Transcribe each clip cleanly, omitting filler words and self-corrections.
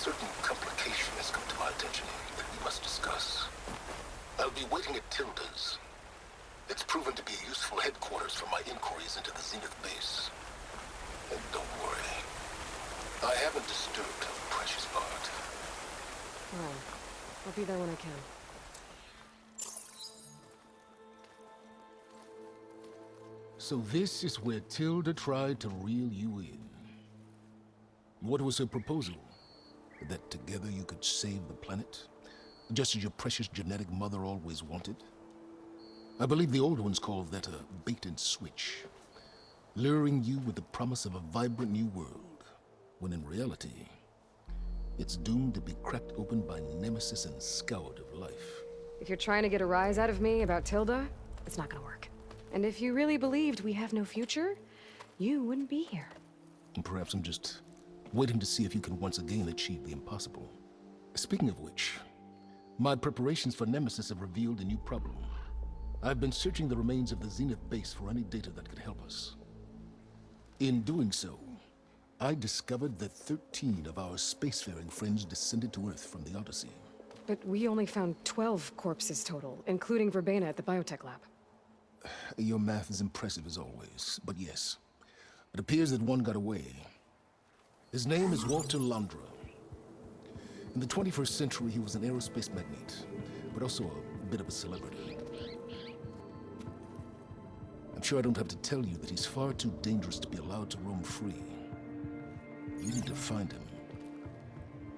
certain complication has come to my attention that we must discuss. I'll be waiting at Tilda's. It's proven to be a useful headquarters for my inquiries into the Zenith base. And don't worry, I haven't disturbed her precious part. Well, I'll be there when I can. So this is where Tilda tried to reel you in. What was her proposal? That together you could save the planet? Just as your precious genetic mother always wanted? I believe the old ones called that a bait and switch. Luring you with the promise of a vibrant new world, when in reality, it's doomed to be cracked open by Nemesis and scoured of life. If you're trying to get a rise out of me about Tilda, it's not gonna work. And if you really believed we have no future, you wouldn't be here. And perhaps I'm just waiting to see if you can once again achieve the impossible. Speaking of which, my preparations for Nemesis have revealed a new problem. I've been searching the remains of the Zenith base for any data that could help us. In doing so, I discovered that 13 of our spacefaring friends descended to Earth from the Odyssey. But we only found 12 corpses total, including Verbena at the biotech lab. Your math is impressive as always, but yes, it appears that one got away. His name is Walter Londra. In the 21st century, he was an aerospace magnate, but also a bit of a celebrity. I'm sure I don't have to tell you that he's far too dangerous to be allowed to roam free. You need to find him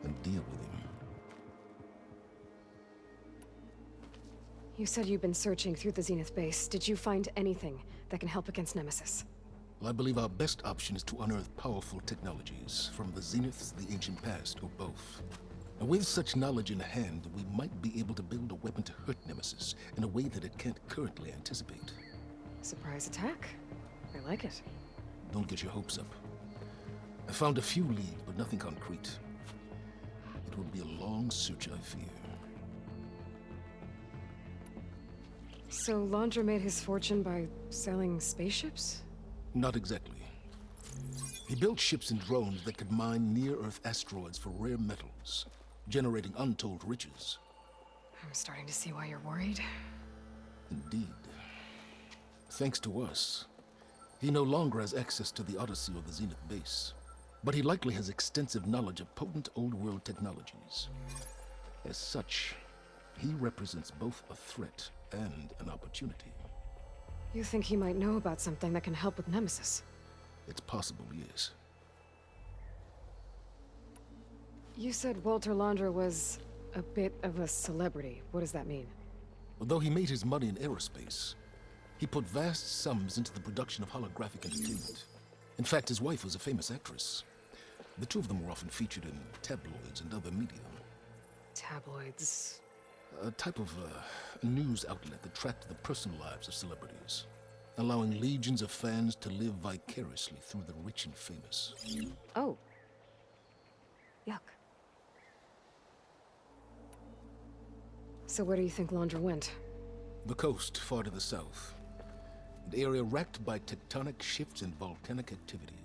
and deal with him. You said you've been searching through the Zenith base. Did you find anything that can help against Nemesis? Well, I believe our best option is to unearth powerful technologies from the Zeniths, the ancient past, or both. And with such knowledge in hand, we might be able to build a weapon to hurt Nemesis in a way that it can't currently anticipate. Surprise attack? I like it. Don't get your hopes up. I found a few leads, but nothing concrete. It will be a long search, I fear. So Londra made his fortune by selling spaceships? Not exactly. He built ships and drones that could mine near-Earth asteroids for rare metals, generating untold riches. I'm starting to see why you're worried. Indeed. Thanks to us, he no longer has access to the Odyssey or the Zenith base, but he likely has extensive knowledge of potent old-world technologies. As such, he represents both a threat and an opportunity. You think he might know about something that can help with Nemesis? It's possible, yes. You said Walter Londra was a bit of a celebrity. What does that mean? Although he made his money in aerospace, he put vast sums into the production of holographic entertainment. In fact, his wife was a famous actress. The two of them were often featured in tabloids and other media. Tabloids? A type of news outlet that tracked the personal lives of celebrities, allowing legions of fans to live vicariously through the rich and famous. Oh. Yuck. So where do you think Londra went? The coast, far to the south. An area racked by tectonic shifts and volcanic activity.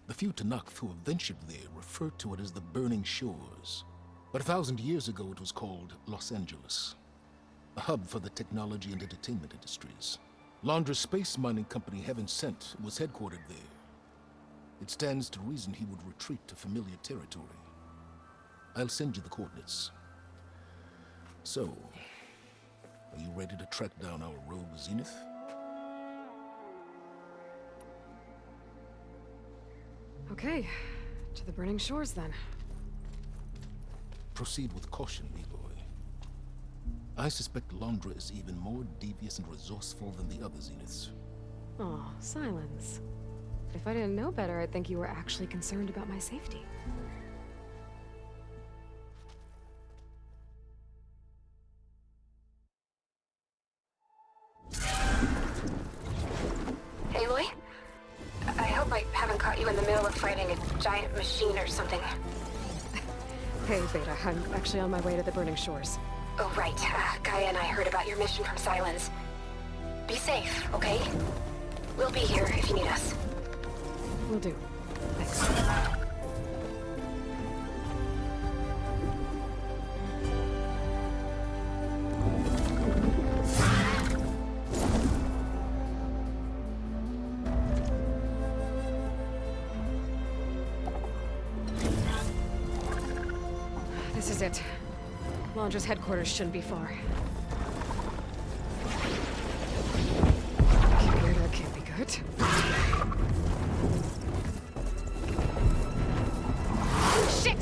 The few Tanakh who have ventured there refer to it as the Burning Shores. But 1,000 years ago it was called Los Angeles, a hub for the technology and entertainment industries. Londra's space mining company, Heaven Sent, was headquartered there. It stands to reason he would retreat to familiar territory. I'll send you the coordinates. So, are you ready to track down our rogue Zenith? Okay, to the Burning Shores then. Proceed with caution, Aloy. I suspect Londra is even more devious and resourceful than the other Zeniths. Aw, Sylens. If I didn't know better, I'd think you were actually concerned about my safety. Aloy? I hope I haven't caught you in the middle of fighting a giant machine or something. Hey, Beta, I'm actually on my way to the Burning Shores. Oh, right. Gaia and I heard about your mission from Sylens. Be safe, okay? We'll be here if you need us. Will do. Thanks. is it. Londra's headquarters shouldn't be far. Okay, that can't be good. Shit!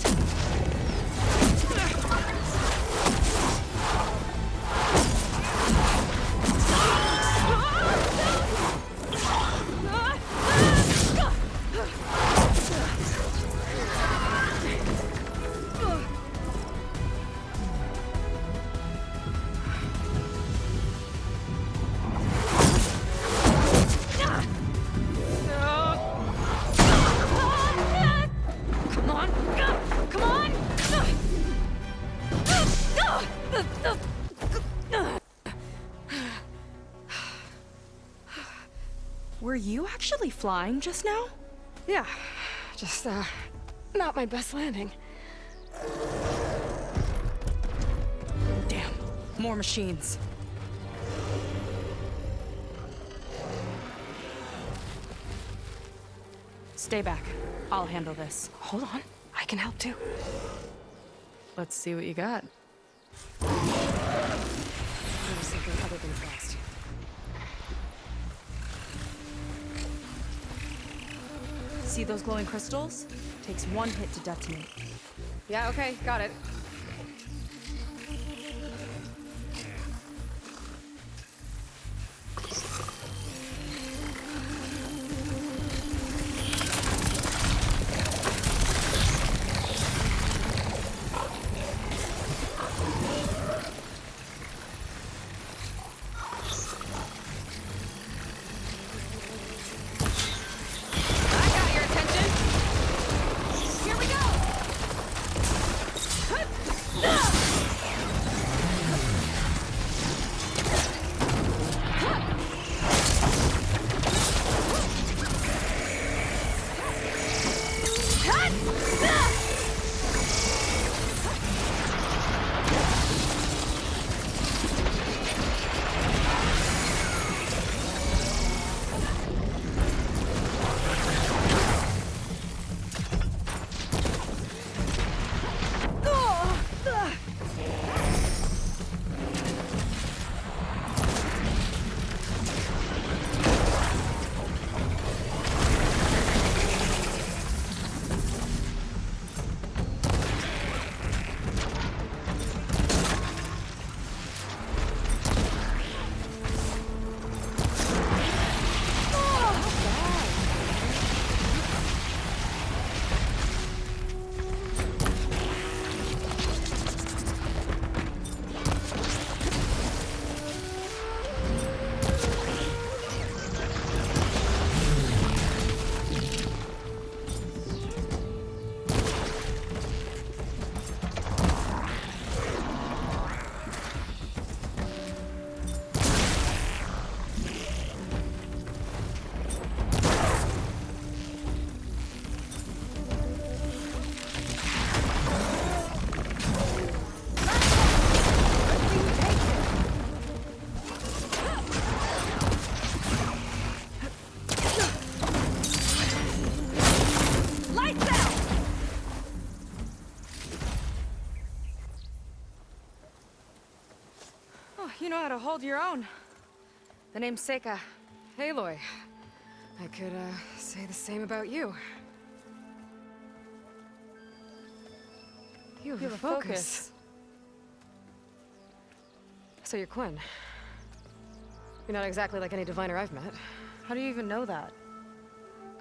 Were you actually flying just now? Yeah, just, not my best landing. Damn, more machines. Stay back. I'll handle this. Hold on, I can help too. Let's see what you got. There was something other than frost. See those glowing crystals? Takes one hit to detonate. Yeah, okay, got it. You know how to hold your own. The name's Seyka. Aloy. I could, say the same about you. You have a focus. So you're Quen. You're not exactly like any diviner I've met. How do you even know that?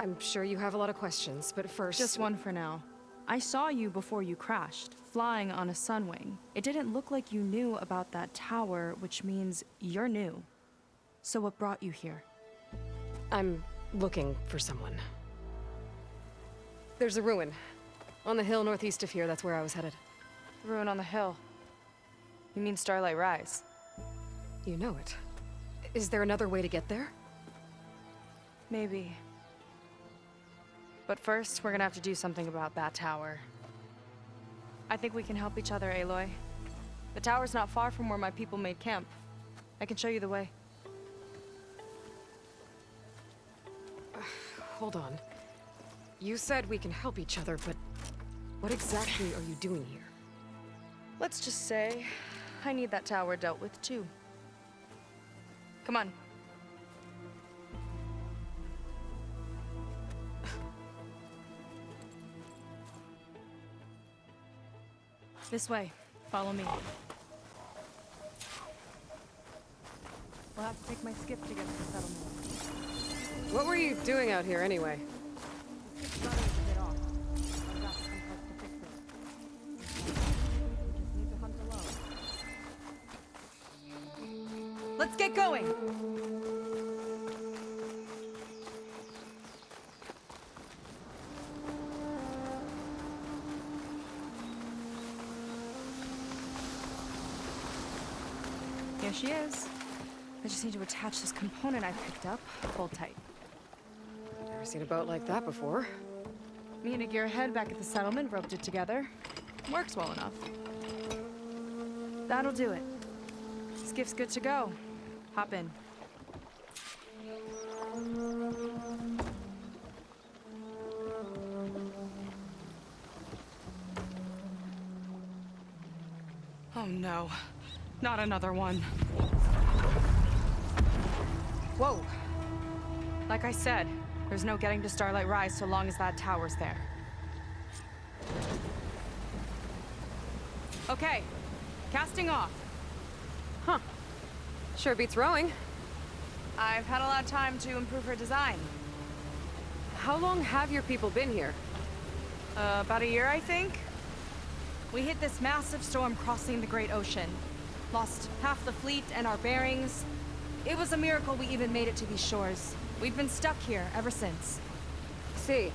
I'm sure you have a lot of questions, but first... Just one for now. I saw you before you crashed, flying on a sunwing. It didn't look like you knew about that tower, which means you're new. So what brought you here? I'm looking for someone. There's a ruin. On the hill northeast of here, that's where I was headed. Ruin on the hill. You mean Starlight Rise? You know it. Is there another way to get there? Maybe. But first, we're gonna have to do something about that tower. I think we can help each other, Aloy. The tower's not far from where my people made camp. I can show you the way. Hold on. You said we can help each other, but what exactly are you doing here? Let's just say I need that tower dealt with too. Come on. This way. Follow me. We'll have to take my skiff to get to the settlement. What were you doing out here anyway? It's not easy to get off. I've got some parts to fix it. We just need to hunt alone. Let's get going! Here she is. I just need to attach this component I picked up. Hold tight. Never seen a boat like that before. Me and a gearhead back at the settlement roped it together. Works well enough. That'll do it. Skiff's good to go. Hop in. Oh no. Not another one. Whoa. Like I said, there's no getting to Starlight Rise so long as that tower's there. Okay, casting off. Huh. Sure beats rowing. I've had a lot of time to improve her design. How long have your people been here? About a year, I think. We hit this massive storm crossing the Great Ocean. Lost half the fleet and our bearings. It was a miracle we even made it to these shores. We've been stuck here ever since. See,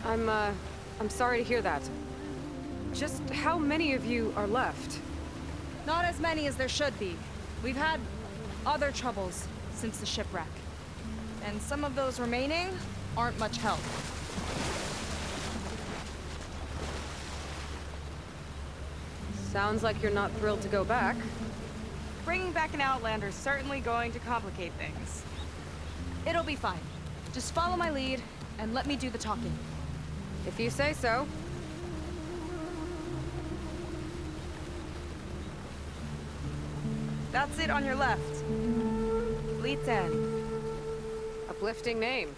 I'm sorry to hear that. Just how many of you are left? Not as many as there should be. We've had other troubles since the shipwreck. And some of those remaining aren't much help. Sounds like you're not thrilled to go back. Bringing back an Outlander's certainly going to complicate things. It'll be fine. Just follow my lead and let me do the talking. If you say so. That's it on your left. Fleet's End. Uplifting name.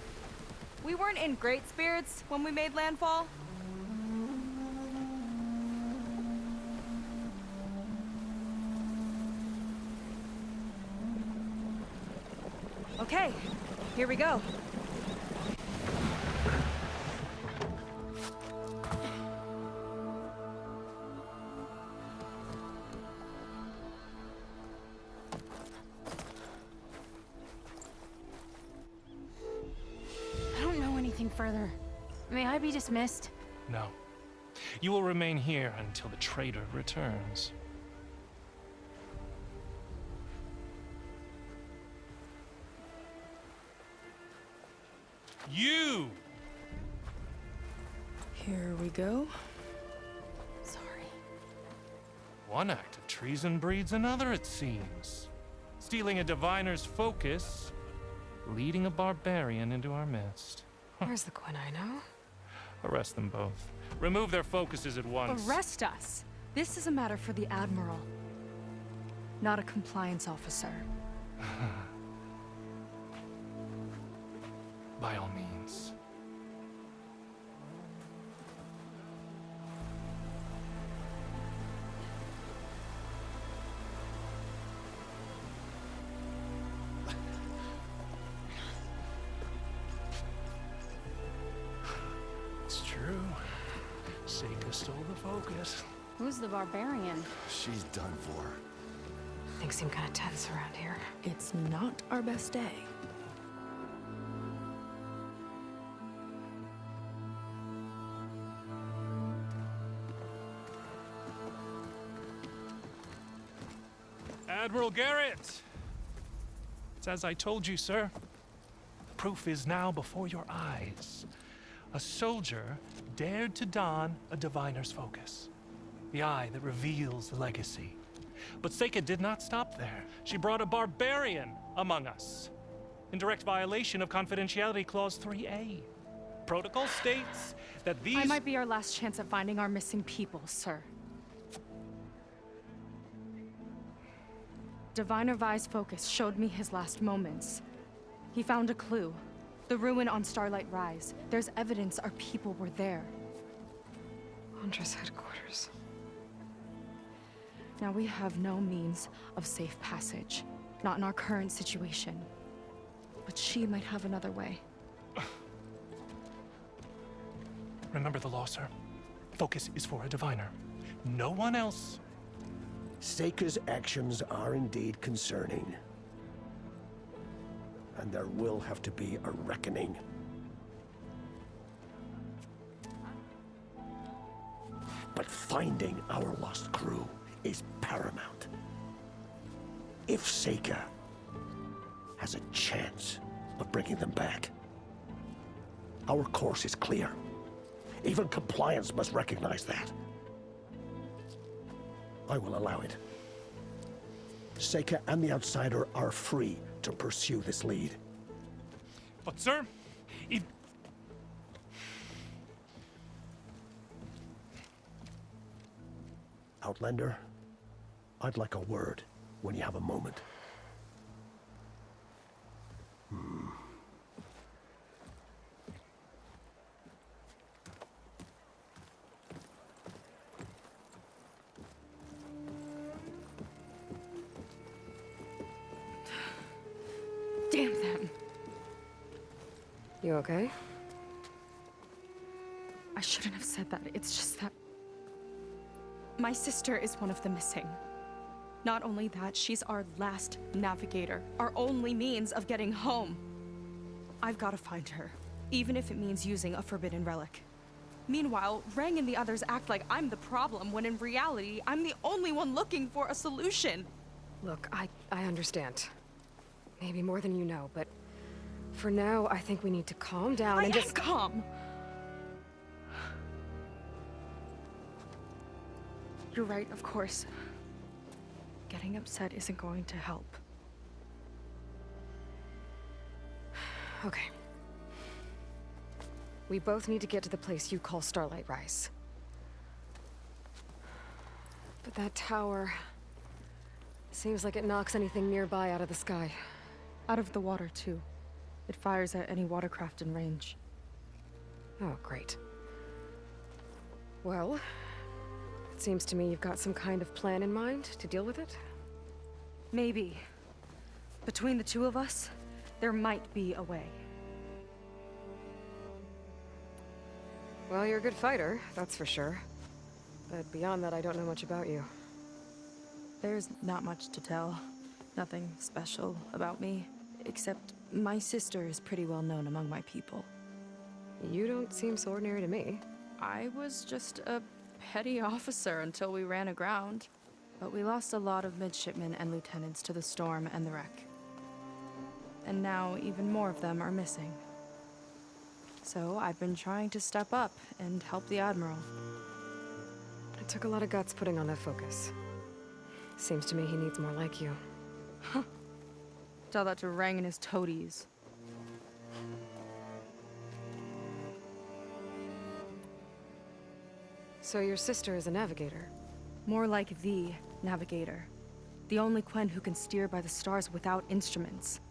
We weren't in great spirits when we made landfall. Okay, here we go. I don't know anything further. May I be dismissed? No. You will remain here until the traitor returns. You! Here we go. Sorry. One act of treason breeds another, it seems. Stealing a diviner's focus, leading a barbarian into our midst. Where's the Quen I know? Arrest them both. Remove their focuses at once. Arrest us. This is a matter for the Admiral, not a compliance officer. By all means. It's true. Seyka stole the focus. Who's the barbarian? She's done for. Things seem kind of tense around here. It's not our best day. Admiral Gerrit! It's as I told you, sir. The proof is now before your eyes. A soldier dared to don a diviner's focus. The eye that reveals the legacy. But Seyka did not stop there. She brought a barbarian among us. In direct violation of Confidentiality Clause 3A. Protocol states that these... I might be our last chance at finding our missing people, sir. Diviner Vi's focus showed me his last moments. He found a clue. The ruin on Starlight Rise. There's evidence our people were there. Londra's headquarters. Now we have no means of safe passage. Not in our current situation. But she might have another way. Remember the law, sir. Focus is for a diviner. No one else. Seyka's actions are indeed concerning. And there will have to be a reckoning. But finding our lost crew is paramount. If Seyka has a chance of bringing them back, our course is clear. Even compliance must recognize that. I will allow it. Seyka and the Outsider are free to pursue this lead. But, sir, if... Outlander, I'd like a word when you have a moment. Damn them. You okay? I shouldn't have said that. It's just that... my sister is one of the missing. Not only that, she's our last navigator. Our only means of getting home. I've got to find her. Even if it means using a forbidden relic. Meanwhile, Rang and the others act like I'm the problem, when in reality, I'm the only one looking for a solution. Look, I understand. Maybe more than you know, but for now, I think we need to calm down and just... calm! You're right, of course. Getting upset isn't going to help. Okay. We both need to get to the place you call Starlight Rise. But that tower... seems like it knocks anything nearby out of the sky. Out of the water, too. It fires at any watercraft in range. Oh, great. Well, it seems to me you've got some kind of plan in mind to deal with it. Maybe. Between the two of us, there might be a way. Well, you're a good fighter, that's for sure. But beyond that, I don't know much about you. There's not much to tell. Nothing special about me. Except my sister is pretty well known among my people. You don't seem so ordinary to me. I was just a petty officer until we ran aground. But we lost a lot of midshipmen and lieutenants to the storm and the wreck. And now even more of them are missing. So I've been trying to step up and help the Admiral. It took a lot of guts putting on that focus. Seems to me he needs more like you. Tell that to Rang and his toadies. So your sister is a navigator? More like the navigator. The only Quen who can steer by the stars without instruments.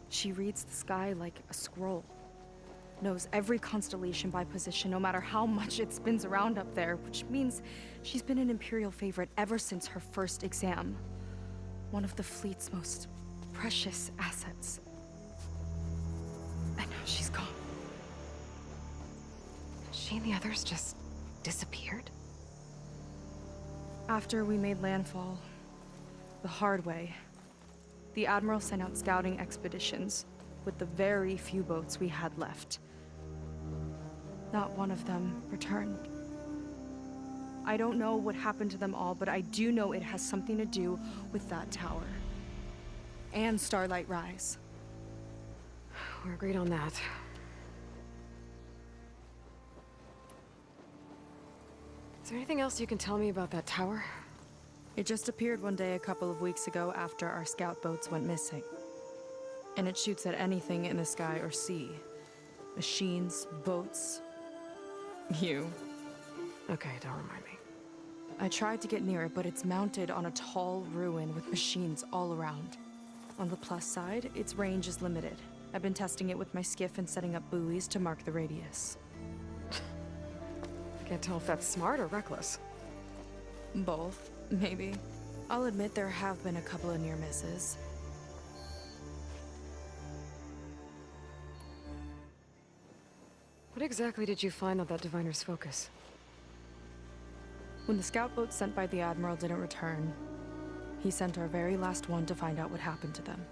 She reads the sky like a scroll. Knows every constellation by position, no matter how much it spins around up there, which means she's been an Imperial favorite ever since her first exam. One of the fleet's most precious assets. And now she's gone. She and the others just disappeared? After we made landfall, the hard way, the Admiral sent out scouting expeditions with the very few boats we had left. Not one of them returned. I don't know what happened to them all, but I do know it has something to do with that tower. And Starlight Rise. We're agreed on that. Is there anything else you can tell me about that tower? It just appeared one day a couple of weeks ago after our scout boats went missing. And it shoots at anything in the sky or sea. Machines, boats. You. Okay, don't remind me. I tried to get near it, but it's mounted on a tall ruin with machines all around. On the plus side, its range is limited. I've been testing it with my skiff and setting up buoys to mark the radius. Can't tell if that's smart or reckless. Both, maybe. I'll admit there have been a couple of near misses. What exactly did you find on that diviner's focus? When the scout boat sent by the Admiral didn't return, he sent our very last one to find out what happened to them.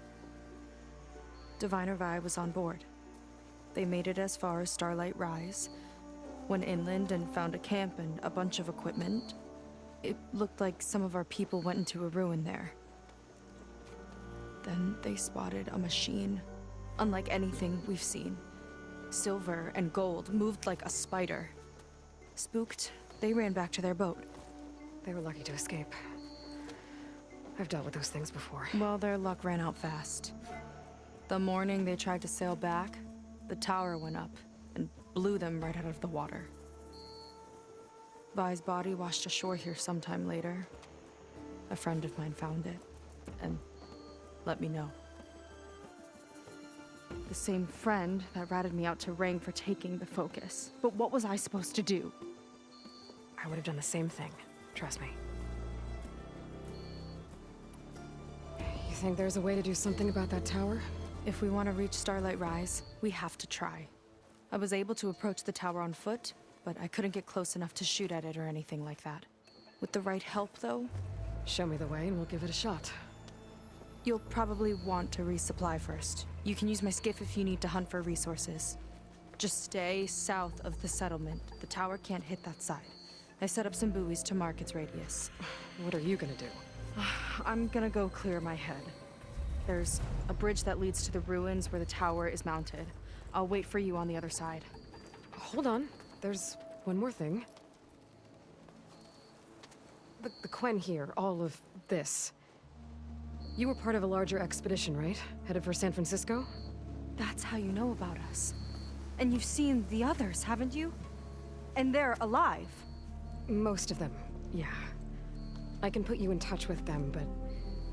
Diviner Vi was on board. They made it as far as Starlight Rise, went inland and found a camp and a bunch of equipment. It looked like some of our people went into a ruin there. Then they spotted a machine, unlike anything we've seen. Silver and gold, moved like a spider. Spooked, they ran back to their boat. They were lucky to escape. I've dealt with those things before. Well, their luck ran out fast. The morning they tried to sail back, the tower went up and blew them right out of the water. Vi's body washed ashore here sometime later. A friend of mine found it and let me know. The same friend that ratted me out to Rang for taking the focus. But what was I supposed to do? I would have done the same thing. Trust me. You think there's a way to do something about that tower? If we want to reach Starlight Rise, we have to try. I was able to approach the tower on foot, but I couldn't get close enough to shoot at it or anything like that. With the right help, though, Show me the way and we'll give it a shot. you'll probably want to resupply first. You can use my skiff if you need to hunt for resources. Just stay south of the settlement. The tower can't hit that side. I set up some buoys to mark its radius. What are you gonna do? I'm gonna go clear my head. There's a bridge that leads to the ruins where the tower is mounted. I'll wait for you on the other side. Hold on. There's one more thing. The Quen here, all of this. You were part of a larger expedition, right? Headed for San Francisco? That's how you know about us. And you've seen the others, haven't you? And they're alive. Most of them, yeah. I can put you in touch with them, but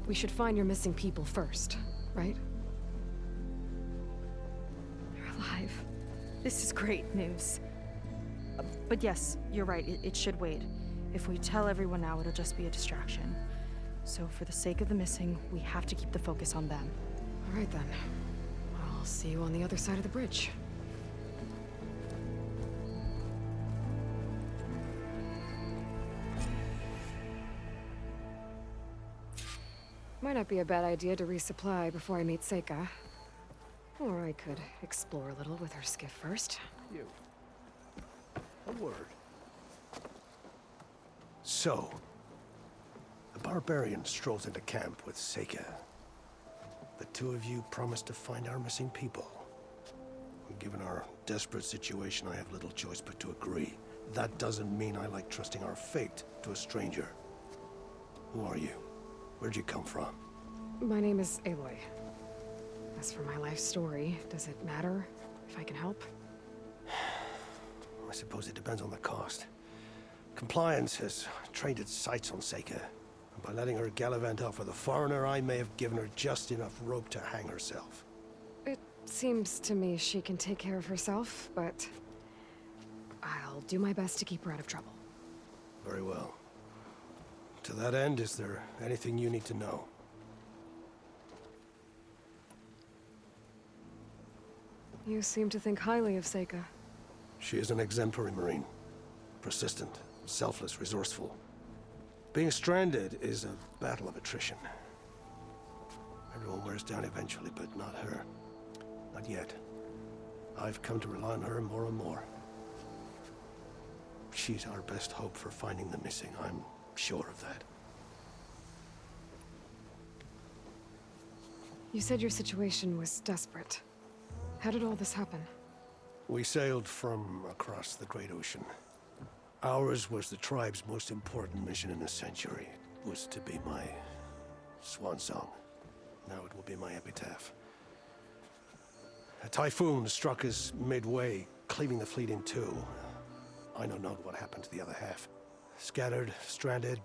we should find your missing people first, right? They're alive. This is great news. But yes, you're right, it should wait. If we tell everyone now, it'll just be a distraction. So for the sake of the missing, we have to keep the focus on them. All right then. I'll see you on the other side of the bridge. Might not be a bad idea to resupply before I meet Seyka. Or I could explore a little with her skiff first. You. A word. So, the barbarian strolls into camp with Seyka. The two of you promised to find our missing people. Given our desperate situation, I have little choice but to agree. That doesn't mean I like trusting our fate to a stranger. Who are you? Where'd you come from? My name is Aloy. As for my life story, does it matter if I can help? I suppose it depends on the cost. Compliance has trained its sights on Seyka. And by letting her gallivant off with a foreigner, I may have given her just enough rope to hang herself. It seems to me she can take care of herself, but I'll do my best to keep her out of trouble. Very well. To that end, is there anything you need to know? You seem to think highly of Seyka. She is an exemplary Marine. Persistent, selfless, resourceful. Being stranded is a battle of attrition. Everyone wears down eventually, but not her. Not yet. I've come to rely on her more and more. She's our best hope for finding the missing, I'm sure of that. You said your situation was desperate. How did all this happen? We sailed from across the Great Ocean. Ours was the tribe's most important mission in a century. It was to be my swan song. Now it will be my epitaph. A typhoon struck us midway, cleaving the fleet in two. I know not what happened to the other half. Scattered, stranded.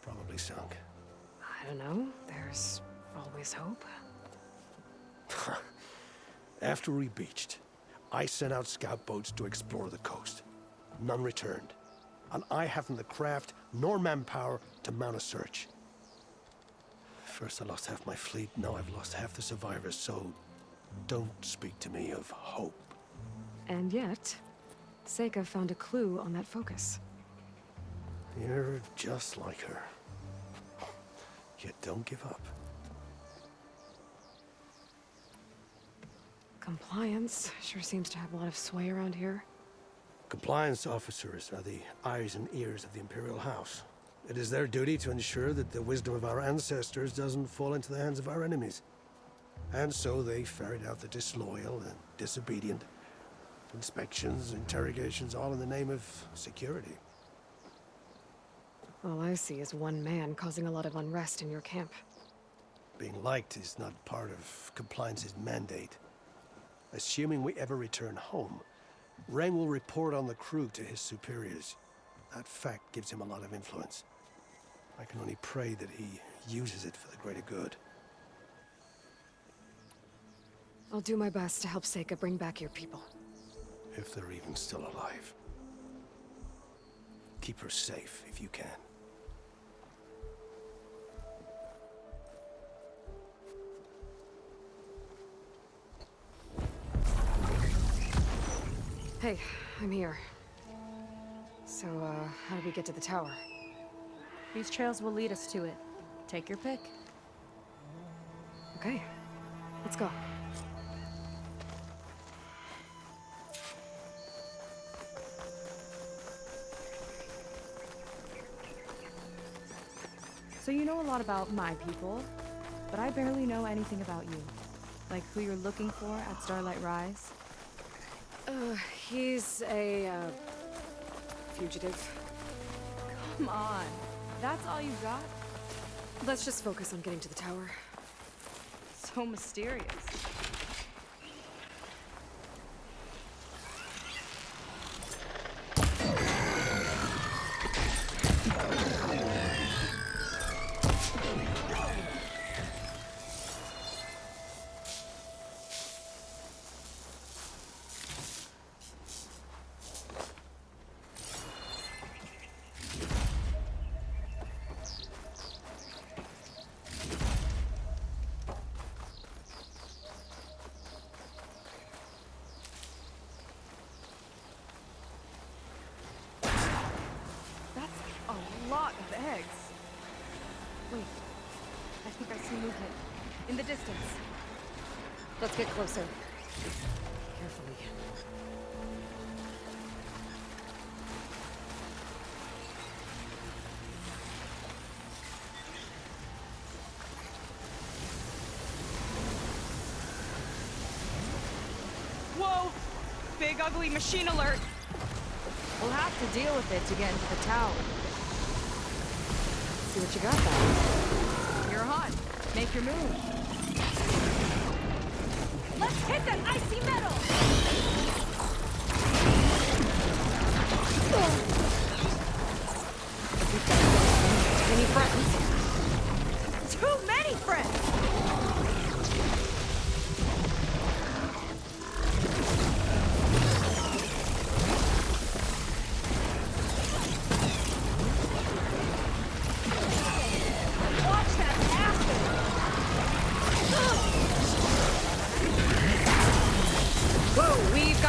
Probably sunk. I don't know. There's always hope. After we beached, I sent out scout boats to explore the coast. None returned. And I haven't the craft nor manpower to mount a search. First I lost half my fleet, now I've lost half the survivors, so don't speak to me of hope. And yet, Seyka found a clue on that focus. You're just like her. Yet don't give up. Compliance sure seems to have a lot of sway around here. Compliance officers are the eyes and ears of the Imperial House. It is their duty to ensure that the wisdom of our ancestors doesn't fall into the hands of our enemies. And so they ferret out the disloyal and disobedient. Inspections, interrogations, all in the name of security. All I see is one man causing a lot of unrest in your camp. Being liked is not part of compliance's mandate. Assuming we ever return home, Reng will report on the crew to his superiors. That fact gives him a lot of influence. I can only pray that he uses it for the greater good. I'll do my best to help Seyka bring back your people. If they're even still alive. Keep her safe if you can. Hey, I'm here. So, how do we get to the tower? These trails will lead us to it. Take your pick. Okay, let's go. So you know a lot about my people, but I barely know anything about you. Like who you're looking for at Starlight Rise. He's a, fugitive. Come on. That's all you got? Let's just focus on getting to the tower. So mysterious. Lot of eggs. Wait, I think I see movement in the distance. Let's get closer. Carefully. Whoa! Big ugly machine alert! We'll have to deal with it to get into the tower. See what you got there. You're hot. Make your move. Let's hit that icy metal! We've got any friends? Too many friends! Whoa, we've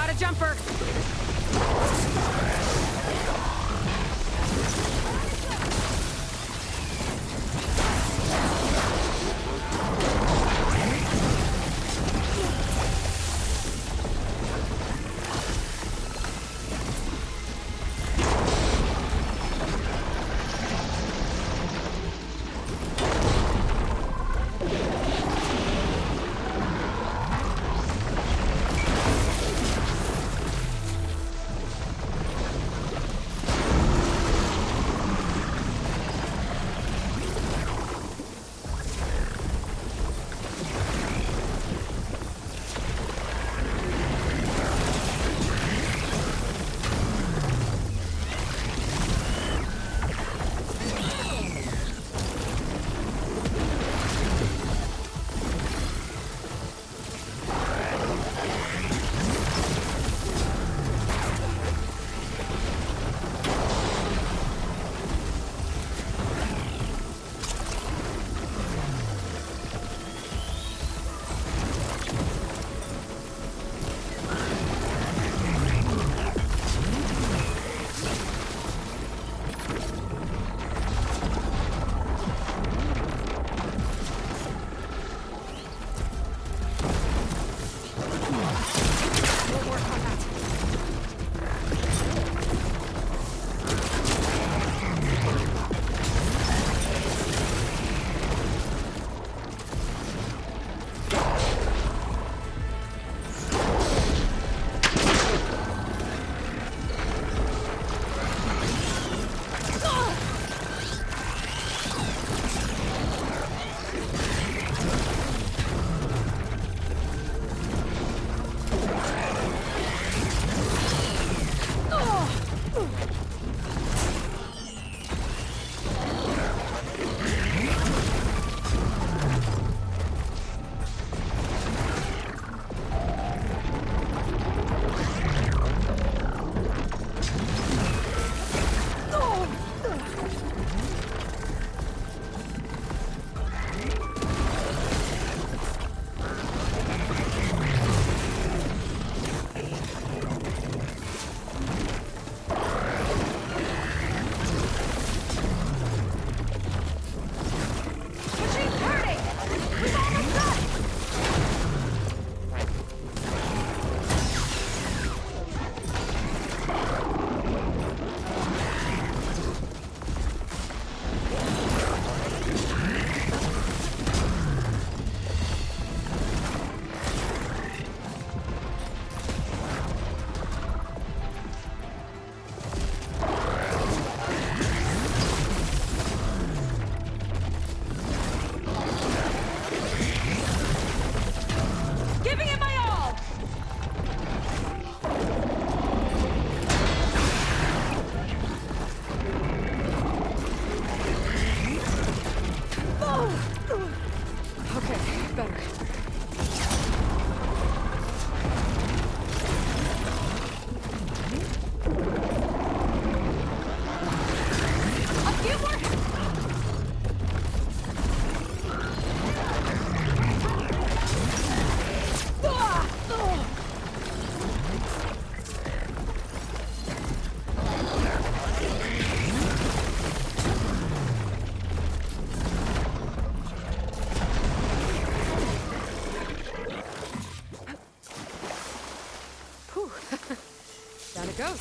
it goes.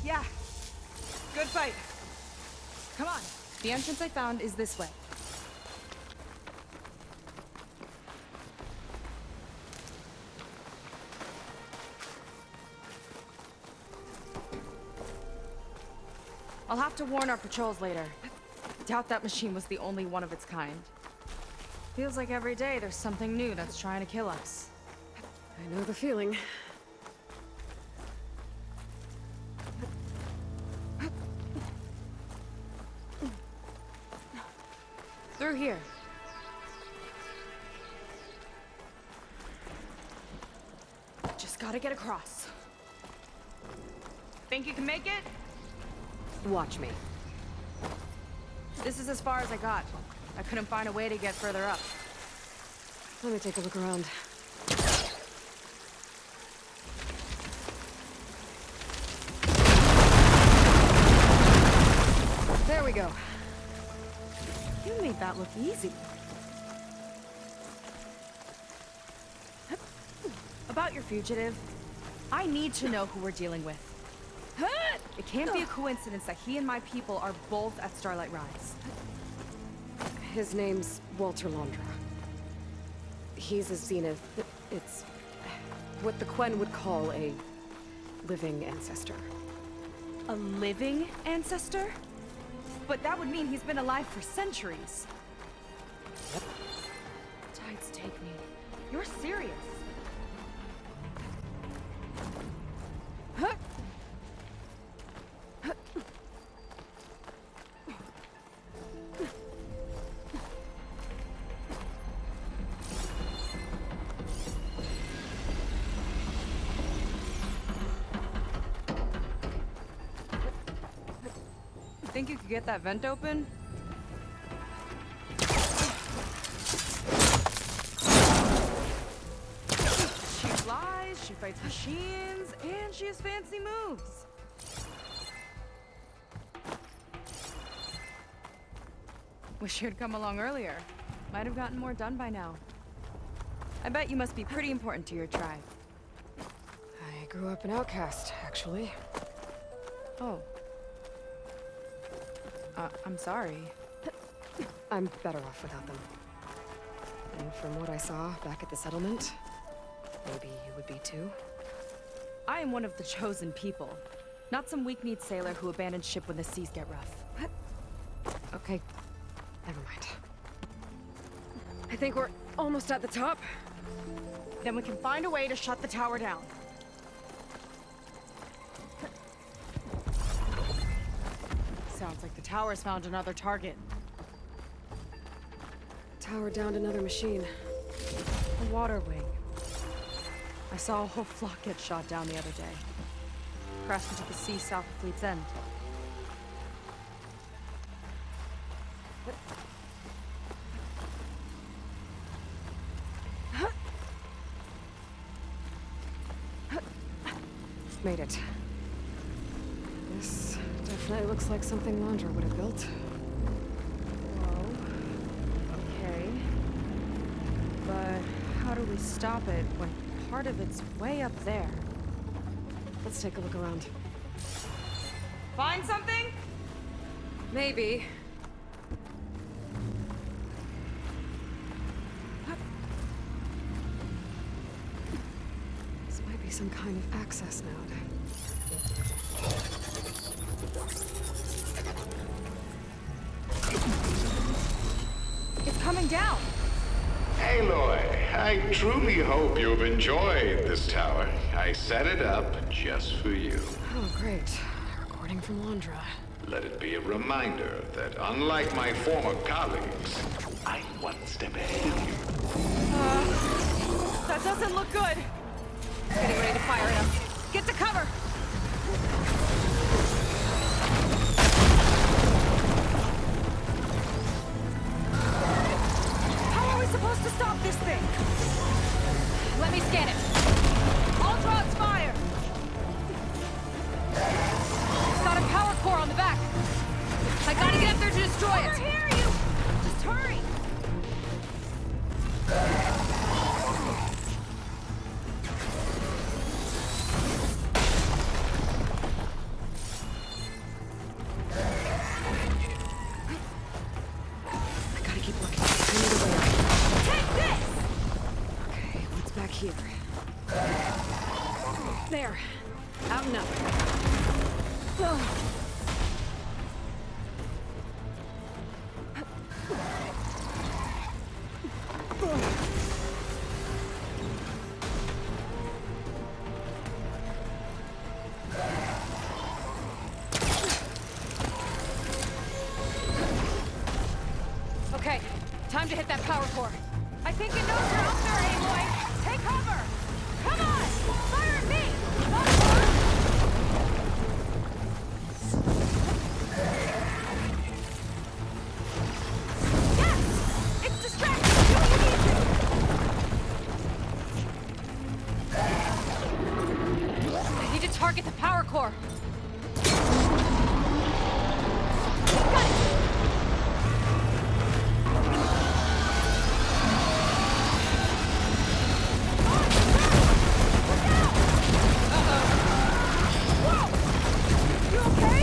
Yeah. Good fight. Come on. The entrance I found is this way. I'll have to warn our patrols later. Doubt that machine was the only one of its kind. Feels like every day there's something new that's trying to kill us. I know the feeling. Through here. Just gotta get across. Think you can make it? Watch me. This is as far as I got. I couldn't find a way to get further up. Let me take a look around. There we go. You made that look easy. About your fugitive, I need to know who we're dealing with. It can't be a coincidence that he and my people are both at Starlight Rise. His name's Walter Londra. He's a Zenith. It's what the Quen would call a living ancestor. A living ancestor? But that would mean he's been alive for centuries. Tides take me. You're serious. Think you could get that vent open? She flies, she fights machines, and she has fancy moves. Wish you'd come along earlier. Might have gotten more done by now. I bet you must be pretty important to your tribe. I grew up an outcast, actually. Oh. I'm sorry. I'm better off without them. And from what I saw back at the settlement, maybe you would be too? I am one of the chosen people. Not some weak-kneed sailor who abandons ship when the seas get rough. Okay, never mind. I think we're almost at the top. Then we can find a way to shut the tower down. Sounds like the tower's found another target. Tower downed another machine. A water wing. I saw a whole flock get shot down the other day. Crashed into the sea south of Fleet's End. Made it. This definitely looks like something Londra would have built. Whoa. Okay. But how do we stop it when part of it's way up there? Let's take a look around. Find something? Maybe. This might be some kind of access node. It's coming down! Aloy, I truly hope you've enjoyed this tower. I set it up just for you. Oh, great. A recording from Londra. Let it be a reminder that unlike my former colleagues, I'm one step ahead of you. That doesn't look good! Getting ready to fire it up. Get to cover! How are we supposed to stop this thing? Let me scan it. All drones fire! It's got a power core on the back. I gotta get up there to destroy it. Over here, you! Just hurry! Out and up. Okay, time to hit that power core. I think it knows you're out there, Aloy. Take cover! Come on! Fire at me! Yes! It's distracting! Do what you need to! I need to target the power core. Got it! You okay?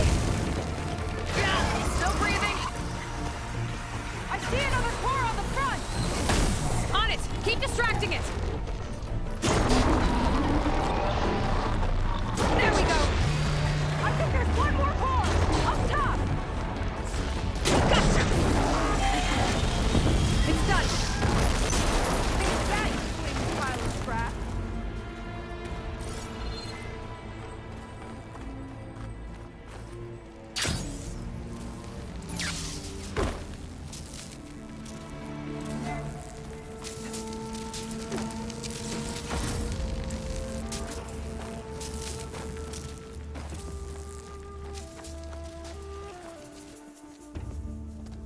Yeah, still breathing. I see another core on the front. On it. Keep distracting it. There we go. I think there's one more core up top. Gotcha. It's done. Think of that, you big pile of scrap.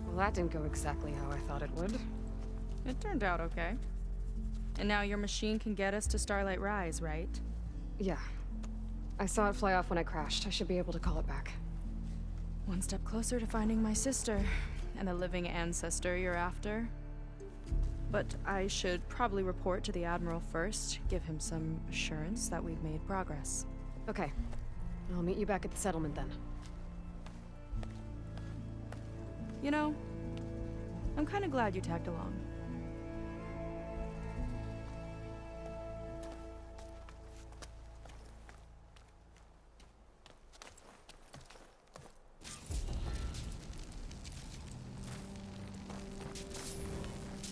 Well, that didn't go exactly how I thought it would. It turned out okay. And now your machine can get us to Starlight Rise, right? Yeah. I saw it fly off when I crashed. I should be able to call it back. One step closer to finding my sister, and the living ancestor you're after. But I should probably report to the Admiral first, give him some assurance that we've made progress. Okay. I'll meet you back at the settlement then. You know, I'm kind of glad you tagged along.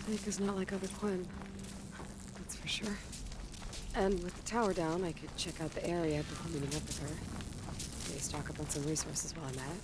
Seyka's not like other Quen. That's for sure. And with the tower down, I could check out the area before meeting up with her. Maybe stock up on some resources while I'm at it.